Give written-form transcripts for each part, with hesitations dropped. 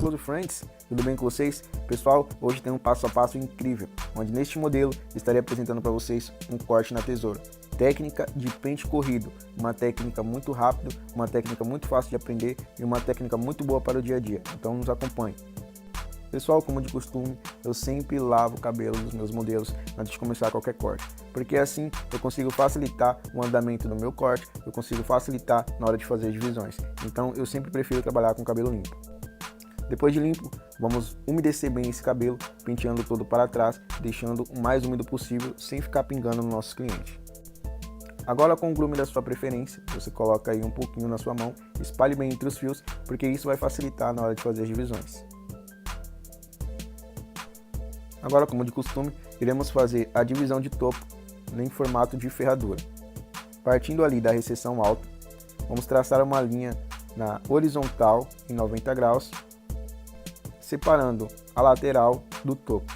Close Friends, tudo bem com vocês? Pessoal, hoje tem um passo a passo incrível, onde neste modelo estarei apresentando para vocês um corte na tesoura. Técnica de pente corrido, uma técnica muito rápida, uma técnica muito fácil de aprender e uma técnica muito boa para o dia a dia, então nos acompanhe. Pessoal, como de costume, eu sempre lavo o cabelo dos meus modelos antes de começar qualquer corte, porque assim eu consigo facilitar o andamento do meu corte, eu consigo facilitar na hora de fazer divisões, então eu sempre prefiro trabalhar com o cabelo limpo. Depois de limpo, vamos umedecer bem esse cabelo, penteando todo para trás, deixando o mais úmido possível, sem ficar pingando no nosso cliente. Agora, com o grume da sua preferência, você coloca aí um pouquinho na sua mão, espalhe bem entre os fios, porque isso vai facilitar na hora de fazer as divisões. Agora, como de costume, iremos fazer a divisão de topo em formato de ferradura. Partindo ali da recessão alta, vamos traçar uma linha na horizontal em 90 graus, separando a lateral do topo.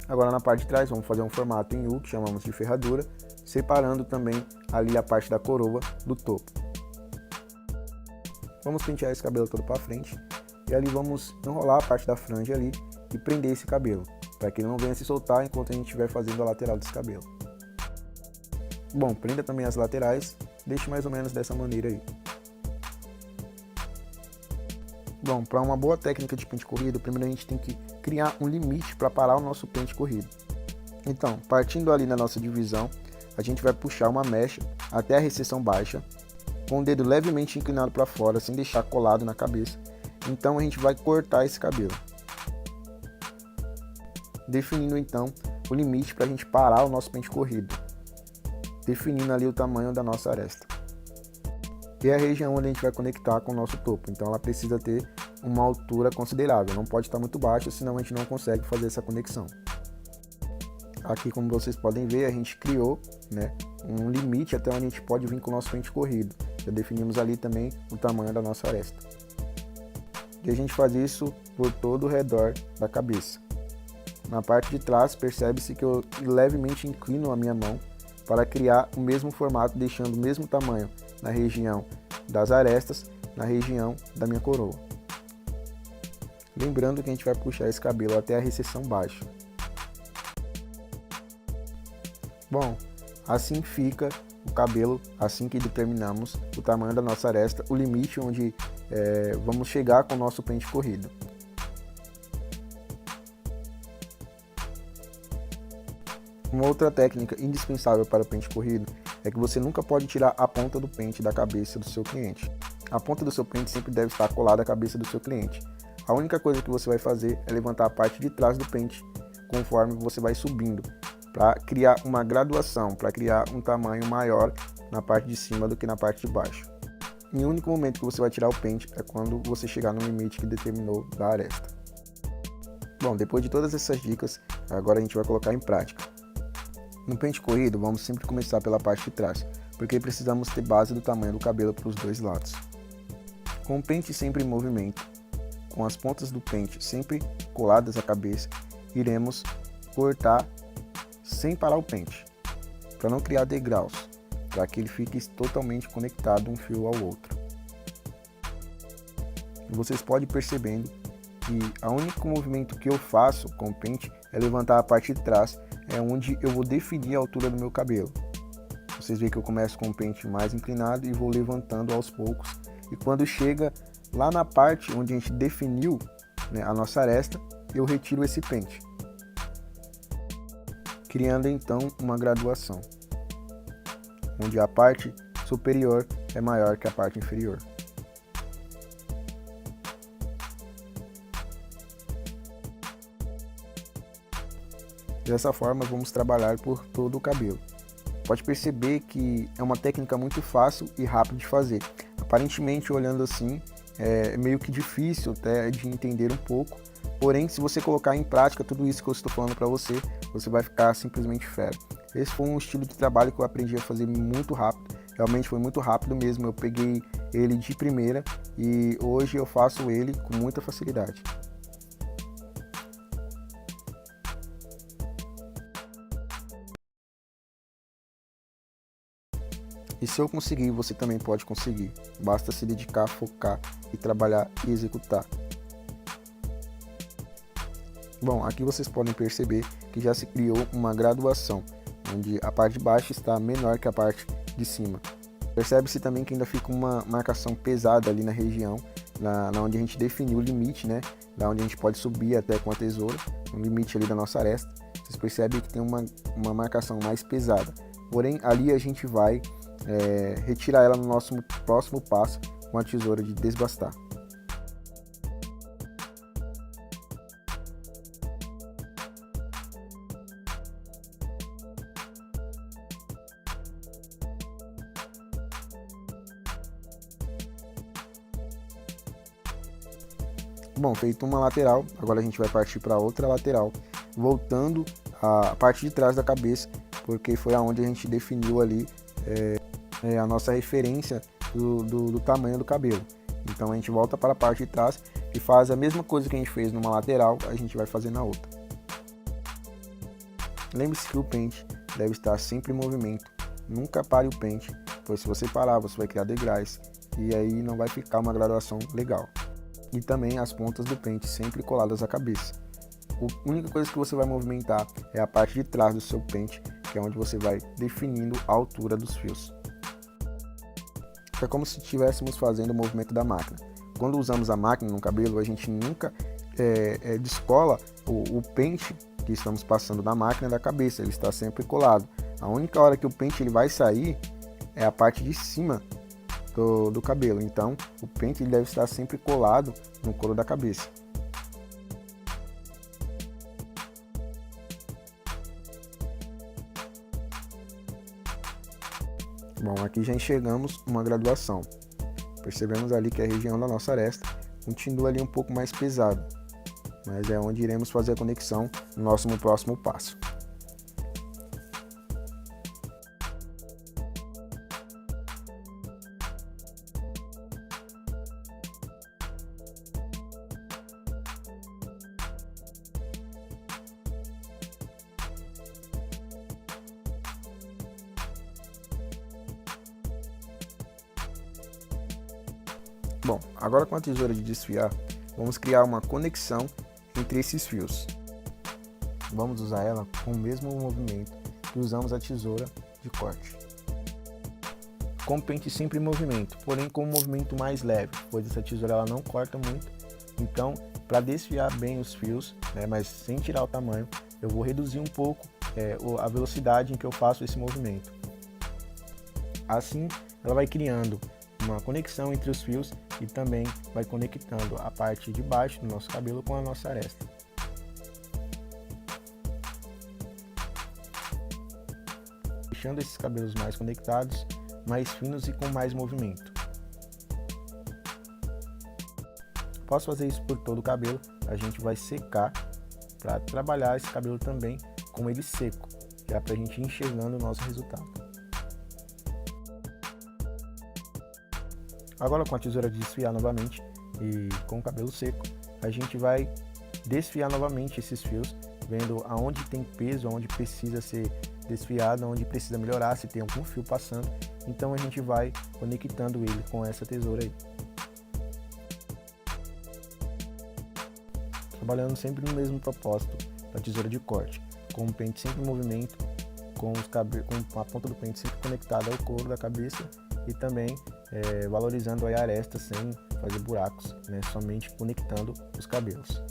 Agora na parte de trás vamos fazer um formato em U, que chamamos de ferradura, separando também ali a parte da coroa do topo. Vamos pentear esse cabelo todo para frente e ali vamos enrolar a parte da franja ali e prender esse cabelo, para que ele não venha se soltar enquanto a gente estiver fazendo a lateral desse cabelo. Bom, prenda também as laterais, deixe mais ou menos dessa maneira aí. Bom, para uma boa técnica de pente corrido, primeiro a gente tem que criar um limite para parar o nosso pente corrido. Então, partindo ali na nossa divisão, a gente vai puxar uma mecha até a recessão baixa, com o dedo levemente inclinado para fora, sem deixar colado na cabeça. Então a gente vai cortar esse cabelo, definindo então o limite para a gente parar o nosso pente corrido, definindo ali o tamanho da nossa aresta. E é a região onde a gente vai conectar com o nosso topo, então ela precisa ter uma altura considerável, não pode estar muito baixa, senão a gente não consegue fazer essa conexão. Aqui, como vocês podem ver, a gente criou, um limite até onde a gente pode vir com o nosso pente corrido. Já definimos ali também o tamanho da nossa aresta. E a gente faz isso por todo o redor da cabeça. Na parte de trás, percebe-se que eu levemente inclino a minha mão para criar o mesmo formato, deixando o mesmo tamanho na região das arestas, na região da minha coroa. Lembrando que a gente vai puxar esse cabelo até a recessão baixa. Bom, assim fica o cabelo, assim que determinamos o tamanho da nossa aresta, o limite onde vamos chegar com o nosso pente corrido. Uma outra técnica indispensável para o pente corrido é que você nunca pode tirar a ponta do pente da cabeça do seu cliente. A ponta do seu pente sempre deve estar colada à cabeça do seu cliente. A única coisa que você vai fazer é levantar a parte de trás do pente conforme você vai subindo, para criar uma graduação, para criar um tamanho maior na parte de cima do que na parte de baixo. E o único momento que você vai tirar o pente é quando você chegar no limite que determinou da aresta. Bom, depois de todas essas dicas, agora a gente vai colocar em prática. No pente corrido, vamos sempre começar pela parte de trás, porque precisamos ter base do tamanho do cabelo para os dois lados. Com o pente sempre em movimento, com as pontas do pente sempre coladas à cabeça, iremos cortar sem parar o pente, para não criar degraus, para que ele fique totalmente conectado um fio ao outro. E vocês podem percebendo que o único movimento que eu faço com o pente é levantar a parte de trás, é onde eu vou definir a altura do meu cabelo. Vocês veem que eu começo com o pente mais inclinado e vou levantando aos poucos, e quando chega lá na parte onde a gente definiu a nossa aresta, eu retiro esse pente, criando então uma graduação, onde a parte superior é maior que a parte inferior. Dessa forma vamos trabalhar por todo o cabelo. Pode perceber que é uma técnica muito fácil e rápida de fazer. Aparentemente, olhando assim, é meio que difícil até de entender um pouco, porém se você colocar em prática tudo isso que eu estou falando para você, você vai ficar simplesmente fera. Esse foi um estilo de trabalho que eu aprendi a fazer muito rápido, realmente foi muito rápido mesmo, eu peguei ele de primeira e hoje eu faço ele com muita facilidade. E se eu conseguir, você também pode conseguir. Basta se dedicar, focar e trabalhar e executar. Bom, aqui vocês podem perceber que já se criou uma graduação, onde a parte de baixo está menor que a parte de cima. Percebe-se também que ainda fica uma marcação pesada ali na região, na onde a gente definiu o limite, né? Da onde a gente pode subir até com a tesoura, o limite ali da nossa aresta. Vocês percebem que tem uma marcação mais pesada. Porém, ali a gente vai retirar ela no nosso próximo passo com a tesoura de desbastar. Bom, feito uma lateral, agora a gente vai partir para outra lateral, voltando a parte de trás da cabeça, porque foi aonde a gente definiu ali a nossa referência do tamanho do cabelo. Então a gente volta para a parte de trás e faz a mesma coisa que a gente fez numa lateral, a gente vai fazer na outra. Lembre-se que o pente deve estar sempre em movimento, nunca pare o pente, pois se você parar você vai criar degraus e aí não vai ficar uma graduação legal. E também as pontas do pente sempre coladas à cabeça. A única coisa que você vai movimentar é a parte de trás do seu pente, que é onde você vai definindo a altura dos fios. É como se estivéssemos fazendo o movimento da máquina. Quando usamos a máquina no cabelo, a gente nunca descola o pente que estamos passando da máquina da cabeça, ele está sempre colado. A única hora que o pente ele vai sair é a parte de cima do cabelo, então o pente ele deve estar sempre colado no couro da cabeça. Bom, aqui já enxergamos uma graduação. Percebemos ali que a região da nossa aresta continua ali um pouco mais pesada, mas é onde iremos fazer a conexão no nosso próximo passo. Bom, agora com a tesoura de desfiar, vamos criar uma conexão entre esses fios. Vamos usar ela com o mesmo movimento que usamos a tesoura de corte. Com o pente sempre em movimento, porém com um movimento mais leve, pois essa tesoura ela não corta muito. Então, para desfiar bem os fios, mas sem tirar o tamanho, eu vou reduzir um pouco a velocidade em que eu faço esse movimento. Assim, ela vai criando uma conexão entre os fios e também vai conectando a parte de baixo do nosso cabelo com a nossa aresta. Deixando esses cabelos mais conectados, mais finos e com mais movimento. Após fazer isso por todo o cabelo, a gente vai secar para trabalhar esse cabelo também com ele seco, já para a gente ir enxergando o nosso resultado. Agora com a tesoura de desfiar novamente e com o cabelo seco, a gente vai desfiar novamente esses fios, vendo aonde tem peso, aonde precisa ser desfiado, aonde precisa melhorar, se tem algum fio passando. Então a gente vai conectando ele com essa tesoura aí. Trabalhando sempre no mesmo propósito da tesoura de corte, com o pente sempre em movimento, com a ponta do pente sempre conectada ao couro da cabeça e também valorizando a aresta sem fazer buracos, somente conectando os cabelos.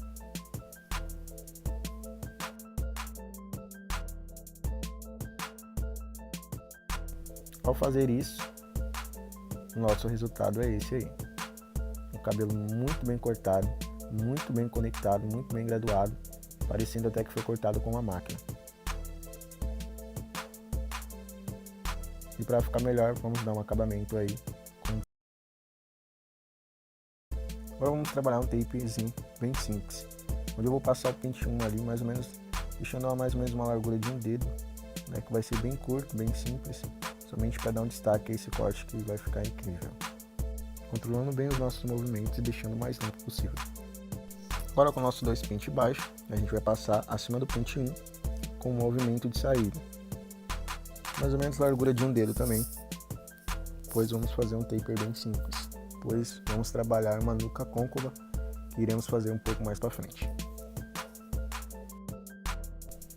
Ao fazer isso, o nosso resultado é esse aí. Um cabelo muito bem cortado, muito bem conectado, muito bem graduado, parecendo até que foi cortado com uma máquina. E para ficar melhor, vamos dar um acabamento aí. Agora vamos trabalhar um tapezinho bem simples, onde eu vou passar o pente 1 ali, mais ou menos, deixando mais ou menos uma largura de um dedo, que vai ser bem curto, bem simples, somente para dar um destaque a esse corte que vai ficar incrível. Controlando bem os nossos movimentos e deixando o mais limpo possível. Agora com o nosso 2 pente baixo, a gente vai passar acima do pente 1 com um movimento de saída. Mais ou menos largura de um dedo também. pois vamos fazer um taper bem simples, pois vamos trabalhar uma nuca côncava que iremos fazer um pouco mais para frente.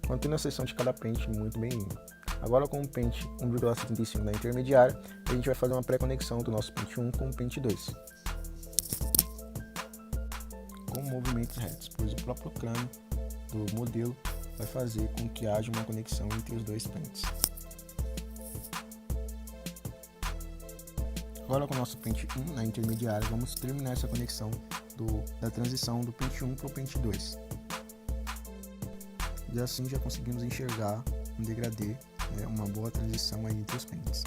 Mantendo a seção de cada pente muito bem limpo. Agora com o pente 1,75 na intermediária, a gente vai fazer uma pré-conexão do nosso pente 1 com o pente 2. Com movimentos retos, pois o próprio crânio do modelo vai fazer com que haja uma conexão entre os dois pentes. Agora com o nosso pente 1 na intermediária, vamos terminar essa conexão da transição do pente 1 para o pente 2. E assim já conseguimos enxergar um degradê, uma boa transição aí entre os pentes.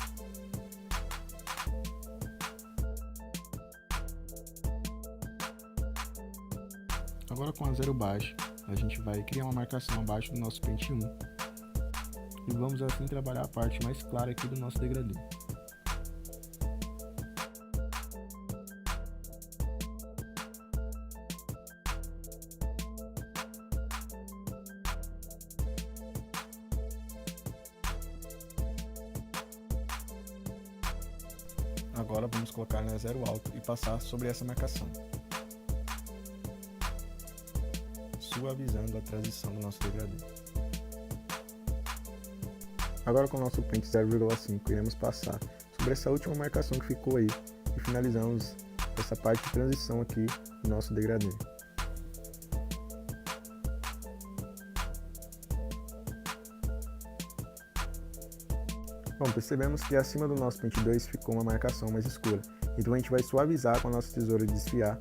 Agora com a zero baixo, a gente vai criar uma marcação abaixo do nosso pente 1 e vamos assim trabalhar a parte mais clara aqui do nosso degradê. Agora vamos colocar na zero alto e passar sobre essa marcação, suavizando a transição do nosso degradê. Agora com o nosso pente 0,5 iremos passar sobre essa última marcação que ficou aí e finalizamos essa parte de transição aqui do nosso degradê. Bom, percebemos que acima do nosso pente 2 ficou uma marcação mais escura, então a gente vai suavizar com a nossa tesoura de desfiar,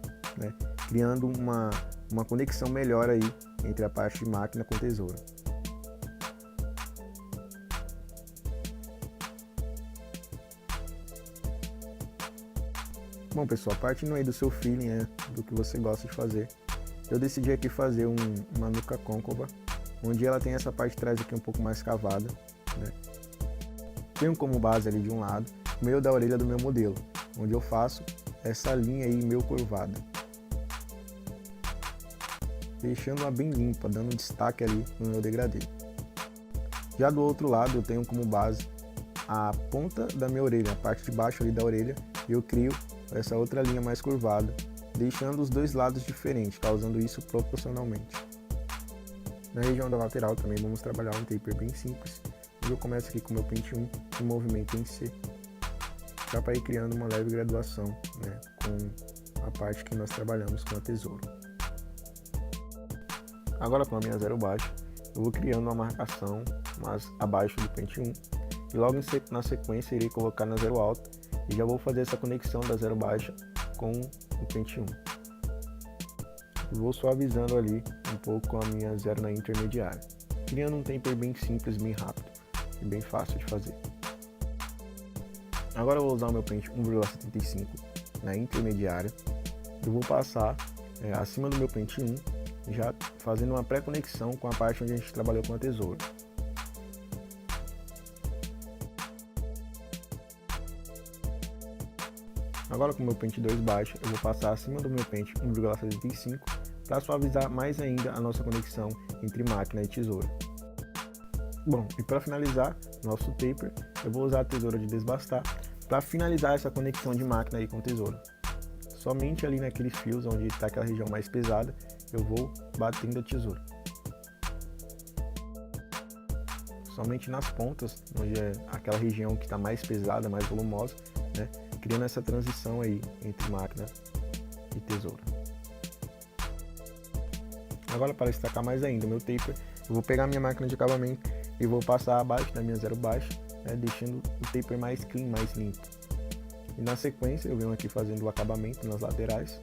criando uma conexão melhor aí entre a parte de máquina com tesoura. Bom pessoal, partindo aí do seu feeling, do que você gosta de fazer, eu decidi aqui fazer uma nuca côncava, onde ela tem essa parte de trás aqui um pouco mais cavada, Tenho como base ali de um lado o meio da orelha do meu modelo, onde eu faço essa linha aí meio curvada, deixando-a bem limpa, dando destaque ali no meu degradê. Já do outro lado eu tenho como base a ponta da minha orelha, a parte de baixo ali da orelha, e eu crio essa outra linha mais curvada, deixando os dois lados diferentes, causando isso proporcionalmente. Na região da lateral também vamos trabalhar um taper bem simples. Eu começo aqui com o meu pente 1 em movimento em C, já para ir criando uma leve graduação, com a parte que nós trabalhamos com a tesoura. Agora com a minha zero baixa, eu vou criando uma marcação mais abaixo do pente 1 e logo na sequência irei colocar na zero alta e já vou fazer essa conexão da zero baixa com o pente 1. Vou suavizando ali um pouco com a minha zero na intermediária, criando um taper bem simples, bem rápido e bem fácil de fazer. Agora eu vou usar o meu pente 1,75 na intermediária. Eu vou passar acima do meu pente 1, já fazendo uma pré-conexão com a parte onde a gente trabalhou com a tesoura. Agora com o meu pente 2 baixo, eu vou passar acima do meu pente 1,75 para suavizar mais ainda a nossa conexão entre máquina e tesoura. Bom, e para finalizar nosso taper, eu vou usar a tesoura de desbastar para finalizar essa conexão de máquina aí com tesoura. Somente ali naqueles fios onde está aquela região mais pesada, eu vou batendo a tesoura. Somente nas pontas, onde é aquela região que está mais pesada, mais volumosa, criando essa transição aí entre máquina e tesoura. Agora, para destacar mais ainda o meu taper, eu vou pegar minha máquina de acabamento e vou passar abaixo da minha zero baixa, deixando o taper mais clean, mais limpo. E na sequência eu venho aqui fazendo o acabamento nas laterais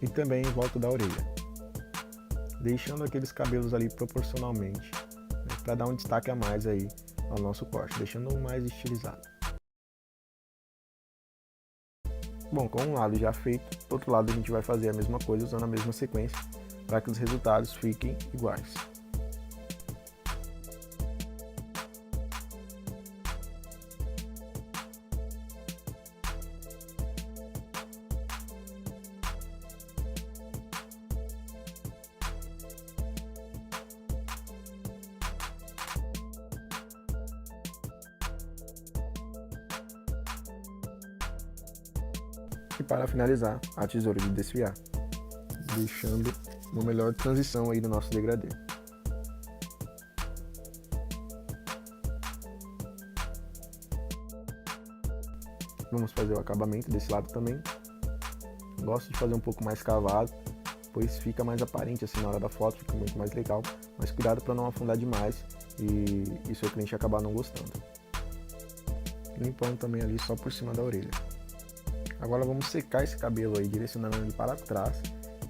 e também em volta da orelha, deixando aqueles cabelos ali proporcionalmente, para dar um destaque a mais aí ao nosso corte, deixando mais estilizado. Bom, com um lado já feito, do outro lado a gente vai fazer a mesma coisa usando a mesma sequência para que os resultados fiquem iguais. E para finalizar, a tesoura de desfiar, deixando uma melhor transição aí do nosso degradê. Vamos fazer o acabamento desse lado também. Gosto de fazer um pouco mais cavado, pois fica mais aparente assim na hora da foto, fica muito mais legal. Mas cuidado para não afundar demais e seu cliente acabar não gostando. Limpando também ali só por cima da orelha. Agora vamos secar esse cabelo aí, direcionando ele para trás.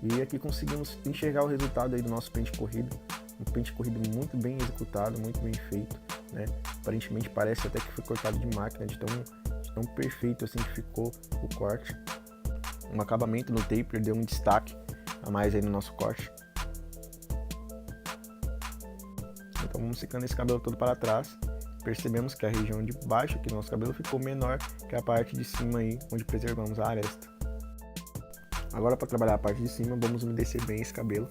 E aqui conseguimos enxergar o resultado aí do nosso pente corrido. Um pente corrido muito bem executado, muito bem feito, né? Aparentemente parece até que foi cortado de máquina, de tão perfeito assim que ficou o corte. Um acabamento no taper deu um destaque a mais aí no nosso corte. Então vamos secando esse cabelo todo para trás. Percebemos que a região de baixo aqui do nosso cabelo ficou menor que a parte de cima aí, onde preservamos a aresta. Agora, para trabalhar a parte de cima, vamos umedecer bem esse cabelo,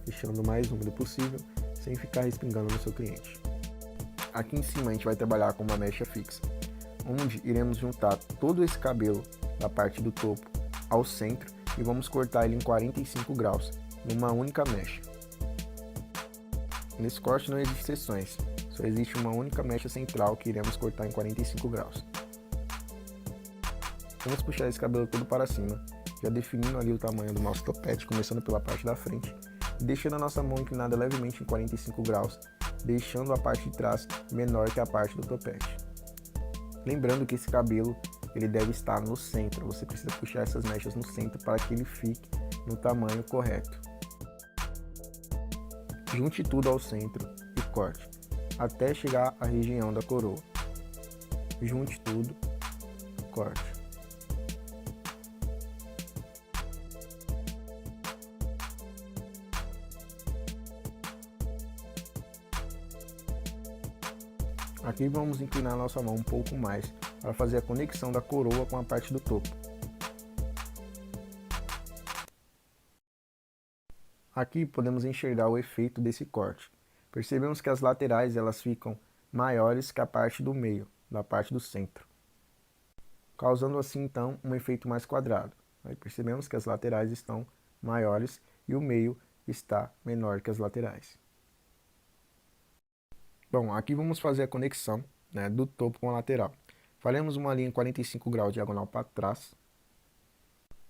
deixando o mais úmido possível, sem ficar respingando no seu cliente. Aqui em cima a gente vai trabalhar com uma mecha fixa, onde iremos juntar todo esse cabelo da parte do topo ao centro e vamos cortar ele em 45 graus, numa única mecha. Nesse corte não existe seções, só existe uma única mecha central que iremos cortar em 45 graus. Vamos puxar esse cabelo todo para cima, já definindo ali o tamanho do nosso topete, começando pela parte da frente, e deixando a nossa mão inclinada levemente em 45 graus, deixando a parte de trás menor que a parte do topete. Lembrando que esse cabelo ele deve estar no centro, você precisa puxar essas mechas no centro para que ele fique no tamanho correto. Junte tudo ao centro e corte, até chegar à região da coroa. Junte tudo, corte. Aqui vamos inclinar nossa mão um pouco mais para fazer a conexão da coroa com a parte do topo. Aqui podemos enxergar o efeito desse corte. Percebemos que as laterais elas ficam maiores que a parte do meio, da parte do centro, causando assim então um efeito mais quadrado. Aí percebemos que as laterais estão maiores e o meio está menor que as laterais. Bom, aqui vamos fazer a conexão, né, do topo com a lateral. Faremos uma linha em 45 graus diagonal para trás,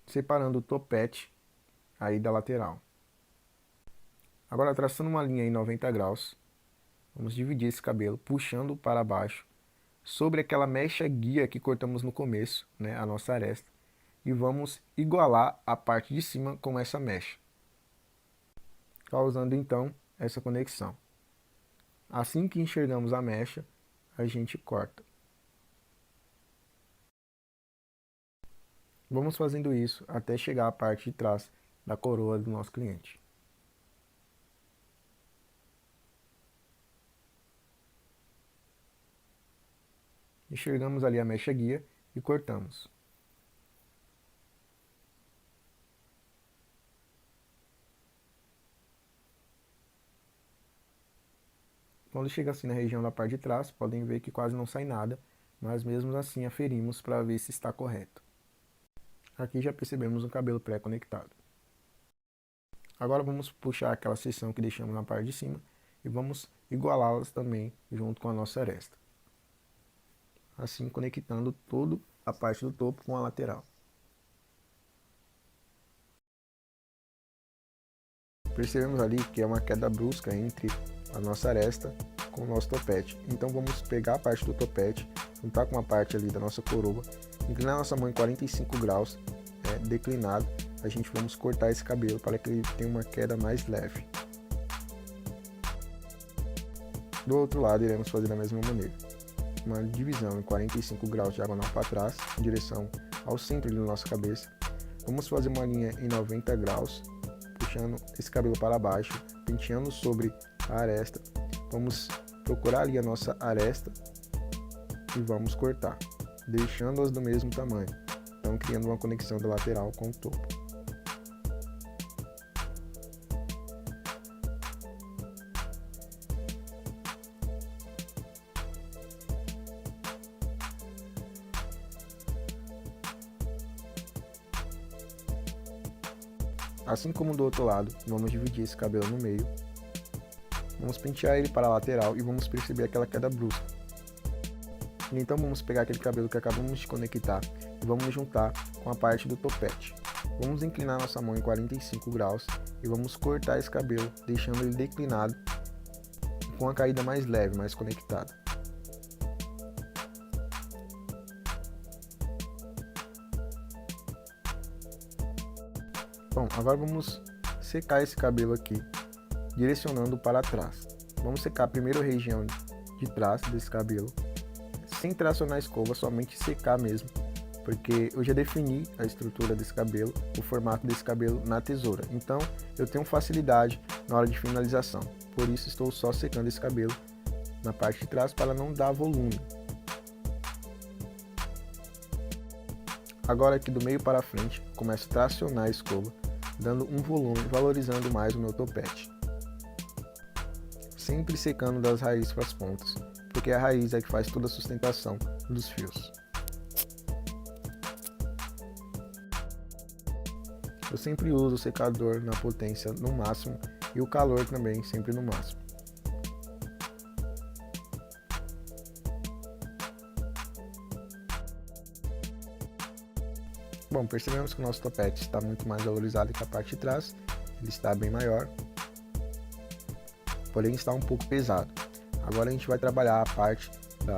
separando o topete aí da lateral. Agora, traçando uma linha em 90 graus, vamos dividir esse cabelo, puxando para baixo, sobre aquela mecha guia que cortamos no começo, né, a nossa aresta, e vamos igualar a parte de cima com essa mecha, causando então essa conexão. Assim que enxergamos a mecha, a gente corta. Vamos fazendo isso até chegar à parte de trás da coroa do nosso cliente. Enxergamos ali a mecha guia e cortamos. Quando chega assim na região da parte de trás, podem ver que quase não sai nada, mas mesmo assim aferimos para ver se está correto. Aqui já percebemos um cabelo pré-conectado. Agora vamos puxar aquela seção que deixamos na parte de cima e vamos igualá-las também junto com a nossa aresta. Assim conectando toda a parte do topo com a lateral. Percebemos ali que é uma queda brusca entre a nossa aresta com o nosso topete. Então vamos pegar a parte do topete, juntar com a parte ali da nossa coroa, inclinar nossa mão em 45 graus, declinado, a gente vamos cortar esse cabelo para que ele tenha uma queda mais leve. Do outro lado iremos fazer da mesma maneira, uma divisão em 45 graus diagonal para trás, em direção ao centro da nossa cabeça. Vamos fazer uma linha em 90 graus, puxando esse cabelo para baixo, penteando sobre a aresta. Vamos procurar ali a nossa aresta e vamos cortar, deixando-as do mesmo tamanho, então criando uma conexão da lateral com o topo. Assim como do outro lado, vamos dividir esse cabelo no meio. Vamos pentear ele para a lateral e vamos perceber aquela queda brusca. E então vamos pegar aquele cabelo que acabamos de conectar e vamos juntar com a parte do topete. Vamos inclinar nossa mão em 45 graus e vamos cortar esse cabelo, deixando ele declinado com a caída mais leve, mais conectada. Bom, agora vamos secar esse cabelo aqui, direcionando para trás. Vamos secar primeiro a região de trás desse cabelo, sem tracionar a escova, somente secar mesmo, porque eu já defini a estrutura desse cabelo, o formato desse cabelo na tesoura, então eu tenho facilidade na hora de finalização, por isso estou só secando esse cabelo na parte de trás para não dar volume. Agora aqui do meio para frente, começo a tracionar a escova, dando um volume, valorizando mais o meu topete. Sempre secando das raízes para as pontas, porque a raiz é que faz toda a sustentação dos fios. Eu sempre uso o secador na potência no máximo e o calor também sempre no máximo. Bom, percebemos que o nosso topete está muito mais valorizado que a parte de trás, ele está bem maior, porém está um pouco pesado. Agora a gente vai trabalhar a parte da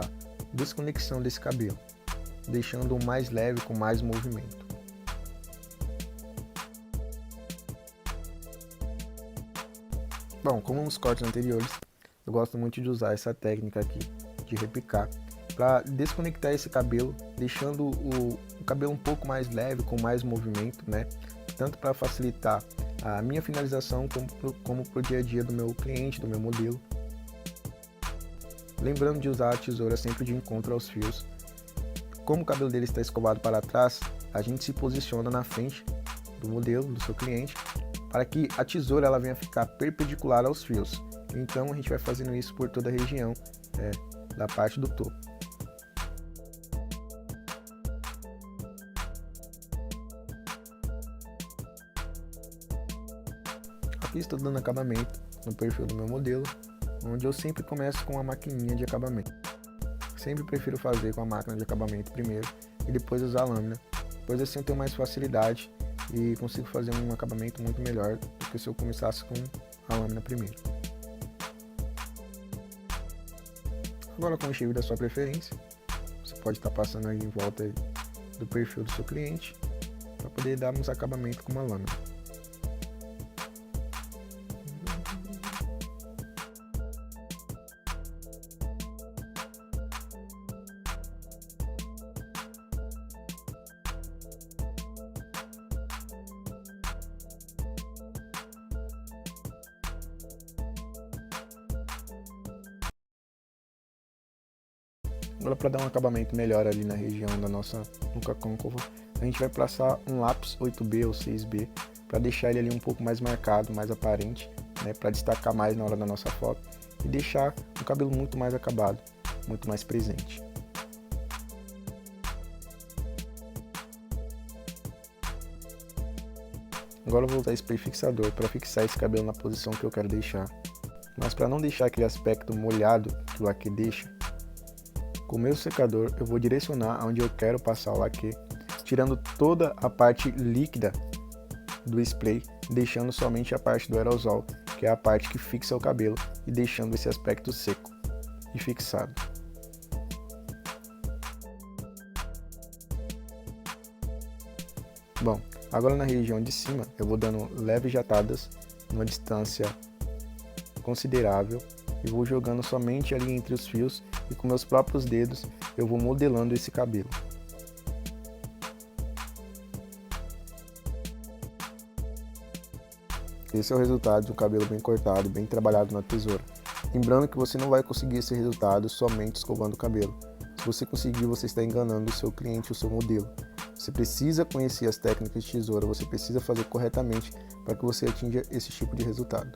desconexão desse cabelo, deixando-o mais leve com mais movimento. Bom, como nos cortes anteriores, eu gosto muito de usar essa técnica aqui de repicar para desconectar esse cabelo, deixando o cabelo um pouco mais leve, com mais movimento, né? Tanto para facilitar a minha finalização como para o dia a dia do meu cliente, do meu modelo. Lembrando de usar a tesoura sempre de encontro aos fios. Como o cabelo dele está escovado para trás, a gente se posiciona na frente do modelo, do seu cliente, para que a tesoura ela venha ficar perpendicular aos fios. Então a gente vai fazendo isso por toda a região da parte do topo. Aqui estou dando acabamento no perfil do meu modelo, onde eu sempre começo com a maquininha de acabamento. Sempre prefiro fazer com a máquina de acabamento primeiro e depois usar a lâmina, pois assim eu tenho mais facilidade e consigo fazer um acabamento muito melhor do que se eu começasse com a lâmina primeiro. Agora com o enxergo da sua preferência, você pode estar passando aí em volta do perfil do seu cliente para poder darmos acabamento com uma lâmina. Agora, para dar um acabamento melhor ali na região da nossa nuca côncava, a gente vai passar um lápis 8B ou 6B para deixar ele ali um pouco mais marcado, mais aparente, né, para destacar mais na hora da nossa foto e deixar o cabelo muito mais acabado, muito mais presente. Agora eu vou usar spray fixador para fixar esse cabelo na posição que eu quero deixar, mas para não deixar aquele aspecto molhado que o laque deixa, com o meu secador eu vou direcionar aonde eu quero passar o laque, tirando toda a parte líquida do spray, deixando somente a parte do aerosol, que é a parte que fixa o cabelo, e deixando esse aspecto seco e fixado. Bom, agora na região de cima eu vou dando leves jatadas, numa distância considerável, e vou jogando somente ali entre os fios, e com meus próprios dedos eu vou modelando esse cabelo. Esse é o resultado de um cabelo bem cortado, bem trabalhado na tesoura. Lembrando que você não vai conseguir esse resultado somente escovando o cabelo. Se você conseguir, você está enganando o seu cliente, o seu modelo. Você precisa conhecer as técnicas de tesoura, você precisa fazer corretamente para que você atinja esse tipo de resultado.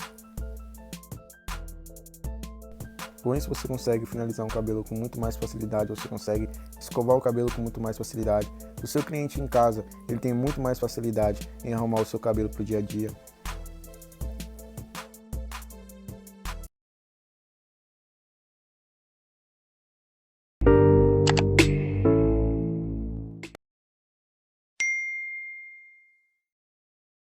Com isso você consegue finalizar um cabelo com muito mais facilidade, você consegue escovar o cabelo com muito mais facilidade. O seu cliente em casa, ele tem muito mais facilidade em arrumar o seu cabelo para o dia a dia.